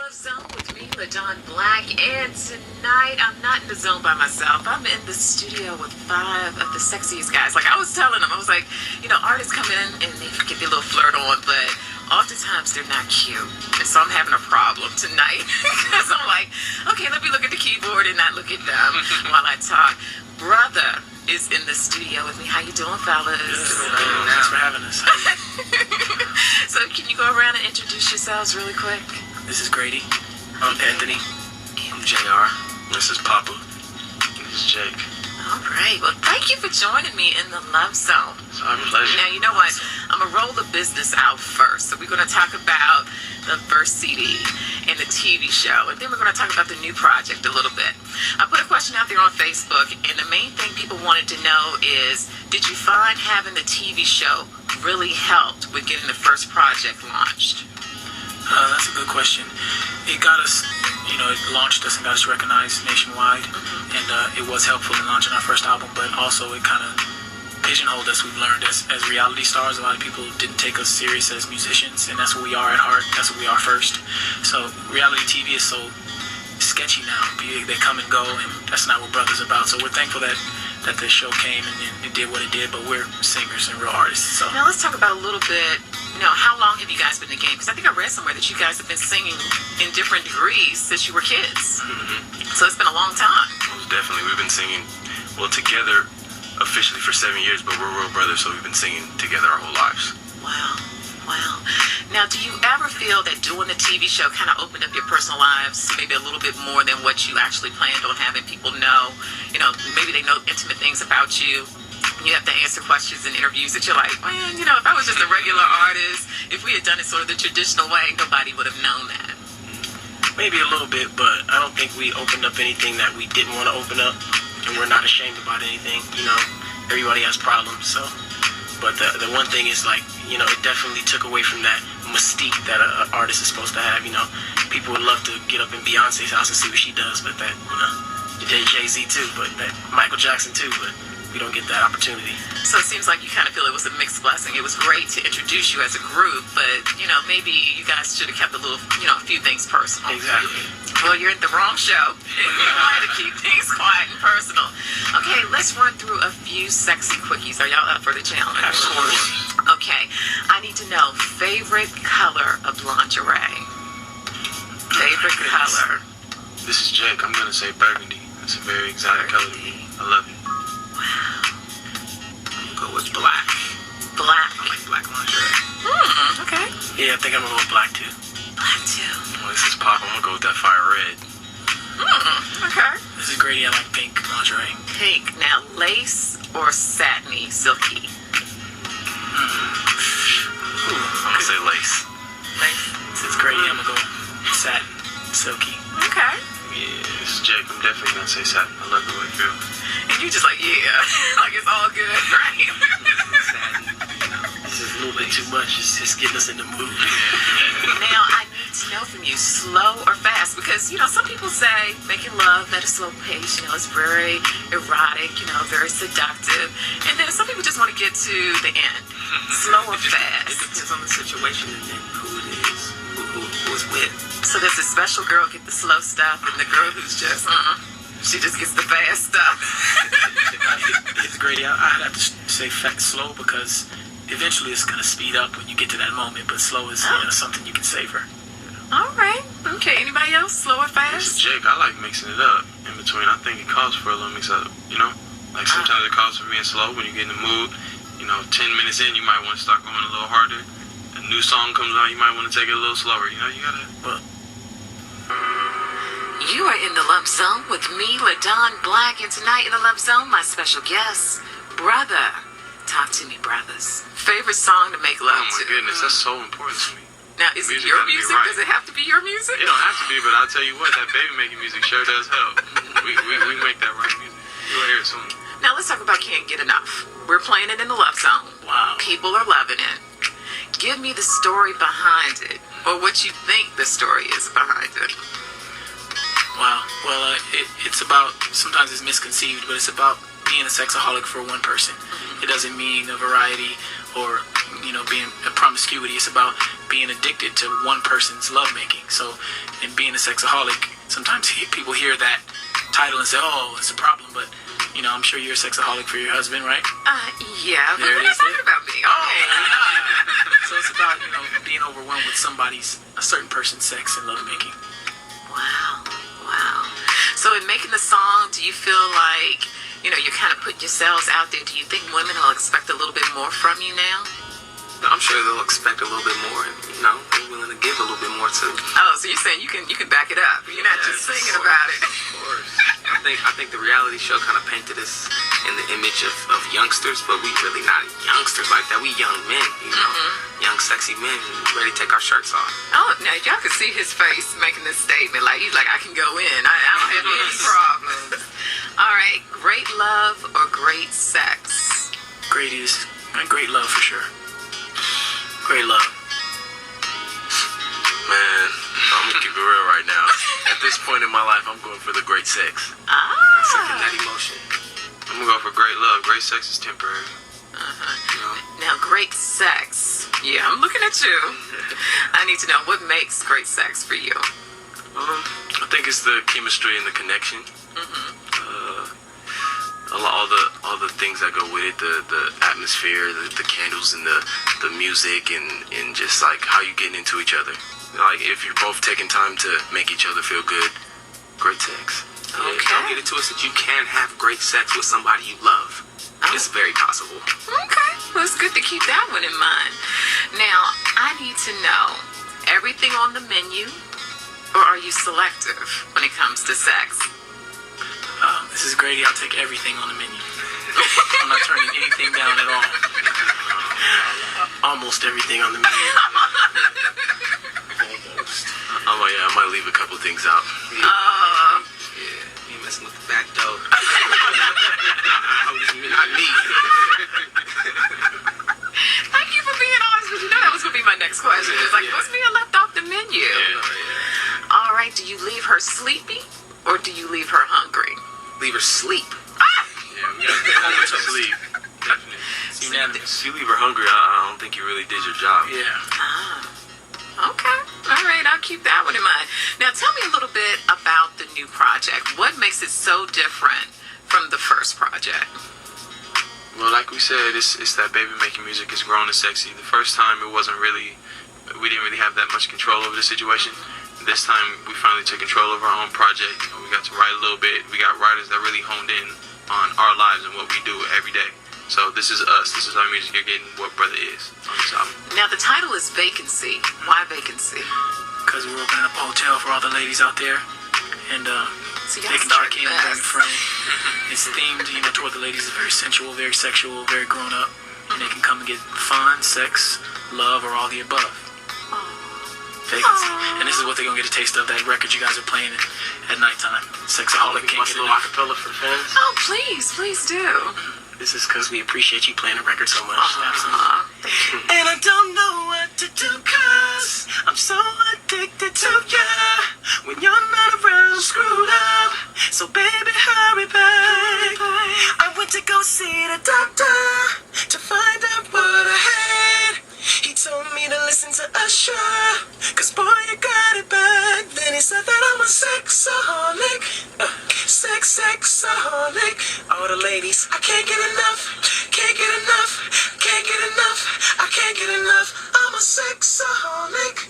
Love Zone with me, LaDawn Black, and tonight I'm not in the zone by myself. I'm in the studio with 5 of the sexiest guys. Like I was telling them, I was like, artists come in and they get their little flirt on, but oftentimes they're not cute. And so I'm having a problem tonight because I'm like, okay, let me look at the keyboard and not look at them while I talk. Brutha is in the studio with me. How you doing, fellas? Thanks for having us. So can you go around and introduce yourselves really quick? This is Grady. I'm Anthony. I'm JR. This is Papa. This is Jake. All right. Well, thank you for joining me in the Love Zone. It's our pleasure. Now, you know what? I'm going to roll the business out first. So we're going to talk about the first CD and the TV show. And then we're going to talk about the new project a little bit. I put a question out there on Facebook, and the main thing people wanted to know is, did you find having the TV show really helped with getting the first project launched? That's a good question. It got us, it launched us and got us recognized nationwide. And it was helpful in launching our first album, but also it kind of pigeonholed us. We've learned as reality stars, a lot of people didn't take us serious as musicians, and that's what we are at heart. That's what we are first. So reality TV is so sketchy now. They come and go, and that's not what Brutha's about. So we're thankful that the show came and it did what it did, but we're singers and real artists. So now let's talk about a little bit, how long have you guys been in the game? Because I think I read somewhere that you guys have been singing in different degrees since you were kids. So it's been a long time. Most definitely. We've been singing, together officially for 7 years, but we're real brothers, so we've been singing together our whole lives. Wow. Now, do you ever feel that doing the TV show kind of opened up your personal lives maybe a little bit more than what you actually planned on having people know? Maybe they know intimate things about you. You have to answer questions in interviews that you're like, man, if I was just a regular artist, if we had done it sort of the traditional way, nobody would have known that. maybe a little bit, but I don't think we opened up anything that we didn't want to open up, and we're not ashamed about anything. Everybody has problems, so. But the one thing is, like, it definitely took away from that mystique that an artist is supposed to have. People would love to get up in Beyonce's house and see what she does, but that, Jay-Z too, but that Michael Jackson too, but we don't get that opportunity. So it seems like you kind of feel it was a mixed blessing. It was great to introduce you as a group, but, maybe you guys should have kept a little, a few things personal. Exactly. Well, you're in the wrong show. You wanted to keep things quiet and personal. Okay, let's run through a few sexy quickies. Are y'all up for the challenge? Absolutely. Okay, I need to know favorite color of lingerie. Favorite color. This is Jake. I'm gonna say burgundy. It's a very exotic color to me. I love it. Wow. I'm gonna go with black. Black. I like black lingerie. Okay. Yeah, I think I'm gonna go with black too. Black too. Well, this is pop. I'm gonna go with that fire red. Okay. This is Grady. I like pink lingerie. Pink. Now, lace or satiny, silky? I'm gonna say lace. Lace. This is Grady. I'm gonna go satin, silky. Okay. Yeah, this is Jake. I'm definitely gonna say satin. I love the way it feels. And you just like, yeah, like it's all good, right? Satin. This is a little bit too much. It's getting us in the mood. Now, I need to know from you, slow or fast? Because, some people say making love at a slow pace, it's very erotic, very seductive. And then some people just want to get to the end. Slow or It fast? depends on the situation and who it is, who it's with. So does the special girl get the slow stuff, and the girl who's just, she just gets the fast stuff? It's Grady. I'd have to say slow because eventually it's gonna speed up when you get to that moment. But slow is something you can savor. All right. Okay. Anybody else? Slow or This is fast? Jake. I like mixing it up in between. I think it calls for a little mix up, Like sometimes it calls for being slow when you get in the mood. 10 minutes in, you might want to start going a little harder. A new song comes on, you might want to take it a little slower. You gotta. But You are in the Love Zone with me, LaDawn Black, and tonight in the Love Zone, my special guest, Brutha. Talk to me, brothers. Favorite song to make Oh love my to? goodness, that's so important to me. Now, is it Music your gotta be music? right. Does it have to be your music? It don't have to be, but I'll tell you what, that baby making music sure does help. We make that right music. You'll hear it soon. Now, let's talk about Can't Get Enough. We're playing it in the Love Zone. wow. People are loving it. Give me the story behind it, or what you think the story is behind it. Wow. Well, it's about, sometimes it's misconceived, but it's about being a sexaholic for one person. It doesn't mean a variety or, being a promiscuity. It's about being addicted to one person's lovemaking. So, in being a sexaholic, sometimes people hear that title and say, "Oh, it's a problem." But I'm sure you're a sexaholic for your husband, right? Yeah. But we're not talking about me. Okay. So it's about being overwhelmed with a certain person's sex and lovemaking. Wow. So in making the song, do you feel like you're kind of putting yourselves out there? Do you think women will expect a little bit more from you now? I'm sure they'll expect a little bit more, and they're willing to give a little bit more too. Oh, so you're saying you can back it up? You're not just singing about it. Of course. I think the reality show kind of painted us in the image of youngsters, but we really not youngsters like that. We young men, young sexy men, ready to take our shirts off. Oh, now y'all can see his face making this statement. Like he's like, I can go in. I don't have any problems. All right, great love or great sex? Great love for sure. Great love. Man, I'm gonna keep it real right now. At this point in my life, I'm going for the great sex. Second that emotion. I'm gonna go for great love. Great sex is temporary. Now, great sex. Yeah, I'm looking at you. I need to know what makes great sex for you. I think it's the chemistry and the connection. All the things that go with it, the atmosphere, the candles and the music and just like how you getting into each other. Like if you're both taking time to make each other feel good, great sex. Yeah, don't get it twisted. You can have great sex with somebody you love. It's very possible. Okay, well, it's good to keep that one in mind. Now, I need to know everything on the menu, or are you selective when it comes to sex? This is Grady. I'll take everything on the menu. I'm not turning anything down at all. Almost everything on the menu. Almost. I might leave a couple things out. Yeah, you messing with the back door. Not me. Thank you for being honest, but that was going to be my next question. It's like, what's being left off the menu? All right, do you leave her sleepy or do you leave her hungry? Leave her sleep. Yeah, we gotta get to sleep. Definitely. If you leave her hungry, I don't think you really did your job. Yeah. Okay. All right, I'll keep that one in mind. Now, tell me a little bit about the new project. What makes it so different from the first project? Well, like we said, it's that baby making music is grown and sexy. The first time we didn't really have that much control over the situation. This time we finally took control of our own project. We got to write a little bit. We got writers that really honed in on our lives and what we do every day. So this is us. This is our music. You're getting what Brother is on this album. Now the title is Vacancy. Why Vacancy? Because we're opening up a hotel for all the ladies out there, and So they can check in, bring a friend. It's themed, toward the ladies. It's very sensual, very sexual, very grown up, and they can come and get fun, sex, love, or all the above. Vacancy. And this is what they're gonna get a taste of, that record you guys are playing at nighttime. Sexaholic can't get enough. Acapella for fans. Oh, please do. This is because we appreciate you playing the record so much. Absolutely. And I don't know what to do, cause I'm so addicted to you. When you're not around, screwed up. So baby, hurry back. I went to go see the doctor to find out what I had. He told me to listen to Usher, cause boy, you got it bad. Then he said that I'm a sexaholic, sexaholic. All the ladies, I can't get enough, can't get enough, can't get enough, I can't get enough. I'm a sexaholic,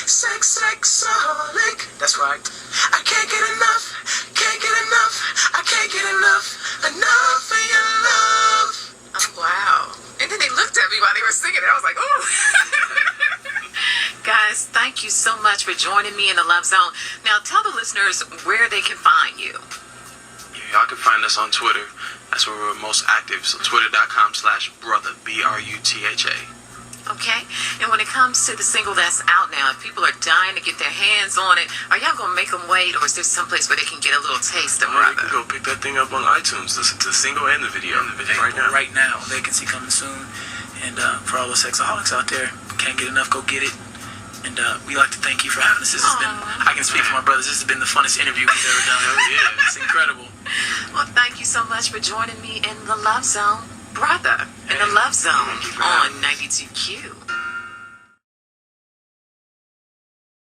sexaholic. That's right. I can't get enough, can't get enough, I can't get enough of your love. Oh, wow. And then they looked at me while they were singing it. I was like, ooh. Guys, thank you so much for joining me in the Love Zone. Now, tell the listeners where they can find you. Y'all can find us on Twitter. That's where we're most active. So twitter.com/brutha, BRUTHA. Okay? And when it comes to the single that's out now, if people are dying to get their hands on it, are y'all going to make them wait, or is there someplace where they can get a little taste of You Brother? can go pick that thing up on iTunes, the single and the video. Right now. Vacancy coming soon. And for all the sexaholics out there, can't get enough, go get it. And we like to thank you for having us. This has been, I can speak for my brothers, this has been the funnest interview we've ever done. Yeah, it's incredible. Well, thank you so much for joining me in the Love Zone. Brutha in the Love Zone you for having on 92Q.